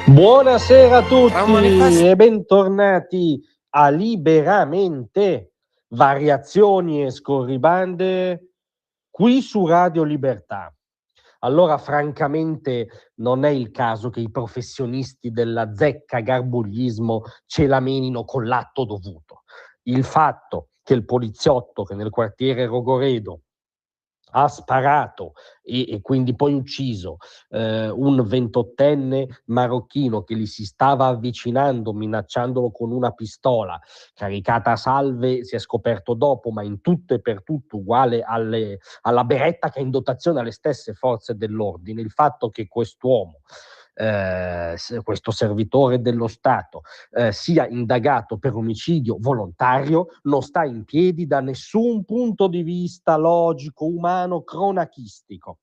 Buonasera a tutti e bentornati a Liberamente, variazioni e scorribande qui su Radio Libertà. Allora, francamente, non è il caso che i professionisti della zecca garbuglismo ce la menino con l'atto dovuto. Il fatto che il poliziotto che nel quartiere Rogoredo ha sparato e quindi poi ucciso un 28enne marocchino che gli si stava avvicinando minacciandolo con una pistola caricata a salve, si è scoperto dopo, ma in tutto e per tutto uguale alla beretta che è in dotazione alle stesse forze dell'ordine. Il fatto che quest'uomo, questo servitore dello Stato, sia indagato per omicidio volontario non sta in piedi da nessun punto di vista logico, umano, cronachistico.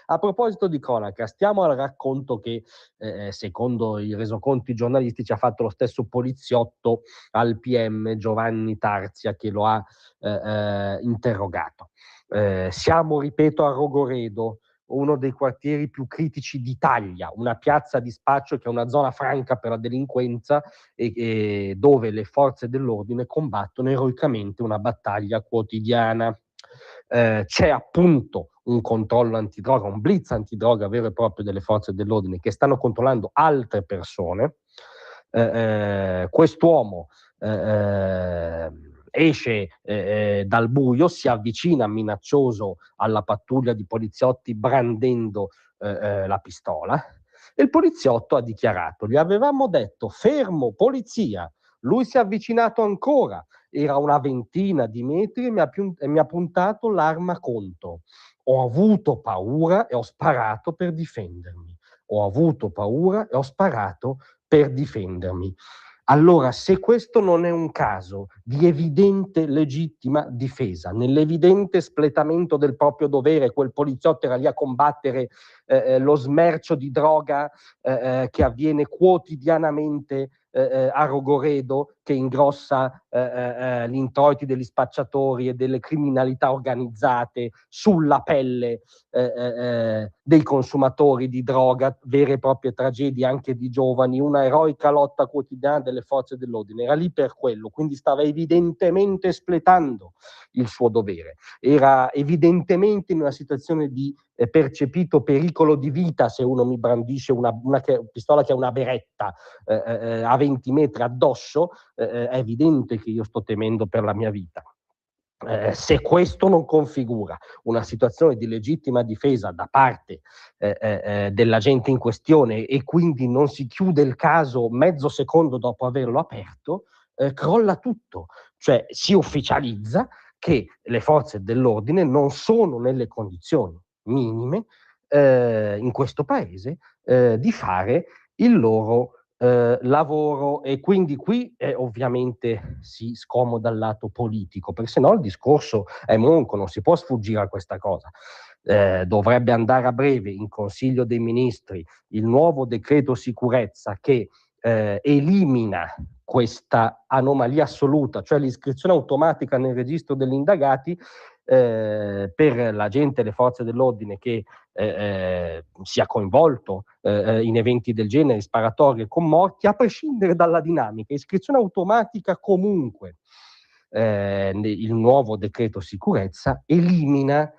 A proposito di cronaca, stiamo al racconto che, secondo i resoconti giornalistici, ha fatto lo stesso poliziotto al PM Giovanni Tarzia che lo ha interrogato. Siamo, ripeto, a Rogoredo, uno dei quartieri più critici d'Italia, una piazza di spaccio che è una zona franca per la delinquenza e dove le forze dell'ordine combattono eroicamente una battaglia quotidiana. C'è appunto un controllo antidroga, un blitz antidroga vero e proprio delle forze dell'ordine che stanno controllando altre persone. Quest'uomo esce dal buio, si avvicina minaccioso alla pattuglia di poliziotti brandendo la pistola, e il poliziotto ha dichiarato: gli avevamo detto fermo, polizia. Lui si è avvicinato ancora, era una ventina di metri e mi ha puntato l'arma contro. Ho avuto paura e ho sparato per difendermi. Ho avuto paura e ho sparato per difendermi. Allora, se questo non è un caso di evidente legittima difesa, nell'evidente espletamento del proprio dovere, quel poliziotto era lì a combattere lo smercio di droga che avviene quotidianamente a Rogoredo, che ingrossa gli introiti degli spacciatori e delle criminalità organizzate sulla pelle dei consumatori di droga, vere e proprie tragedie anche di giovani, una eroica lotta quotidiana delle forze dell'ordine. Era lì per quello, quindi stava evidentemente espletando il suo dovere, era evidentemente in una situazione di percepito pericolo di vita se uno mi brandisce una pistola che è una beretta a 20 metri addosso, è evidente che io sto temendo per la mia vita. Se questo non configura una situazione di legittima difesa da parte dell'agente in questione e quindi non si chiude il caso mezzo secondo dopo averlo aperto, crolla tutto, cioè si ufficializza che le forze dell'ordine non sono nelle condizioni minime in questo paese di fare il loro lavoro, e quindi qui ovviamente si scomoda il lato politico, perché sennò il discorso è monco, non si può sfuggire a questa cosa. Dovrebbe andare a breve in Consiglio dei Ministri il nuovo decreto sicurezza che elimina questa anomalia assoluta, cioè l'iscrizione automatica nel registro degli indagati per l'agente e le forze dell'ordine che sia coinvolto in eventi del genere, sparatorie con morti, a prescindere dalla dinamica, iscrizione automatica comunque. Il nuovo decreto sicurezza elimina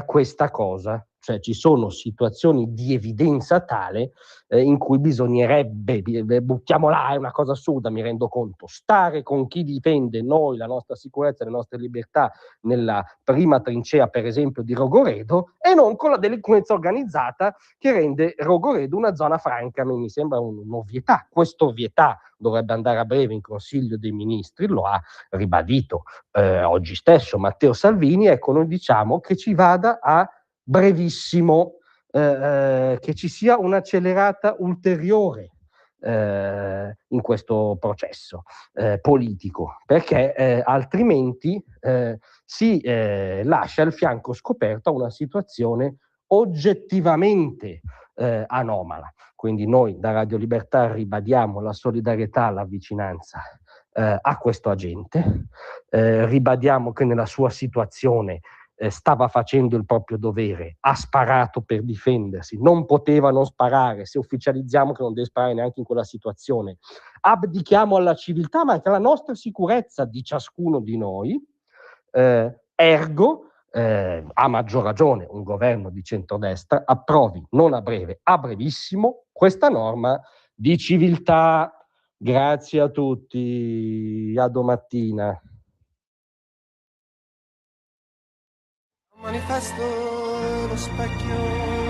questa cosa, cioè ci sono situazioni di evidenza tale in cui bisognerebbe, buttiamola, è una cosa assurda, mi rendo conto, stare con chi difende noi, la nostra sicurezza, le nostre libertà nella prima trincea, per esempio, di Rogoredo, e non con la delinquenza organizzata che rende Rogoredo una zona franca. Mi sembra un'ovvietà. Quest'ovvietà dovrebbe andare a breve in Consiglio dei Ministri, lo ha ribadito oggi stesso Matteo Salvini. Ecco, noi diciamo che ci vada a brevissimo, che ci sia un'accelerata ulteriore in questo processo politico, perché altrimenti si lascia il fianco scoperto a una situazione oggettivamente anomala. Quindi noi da Radio Libertà ribadiamo la solidarietà, la vicinanza a questo agente, ribadiamo che nella sua situazione stava facendo il proprio dovere, ha sparato per difendersi, non poteva non sparare, se ufficializziamo che non deve sparare neanche in quella situazione, abdichiamo alla civiltà ma anche alla nostra sicurezza di ciascuno di noi, ergo a maggior ragione un governo di centrodestra approvi non a breve, a brevissimo questa norma di civiltà. Grazie a tutti, a domattina. Manifesto lo specchio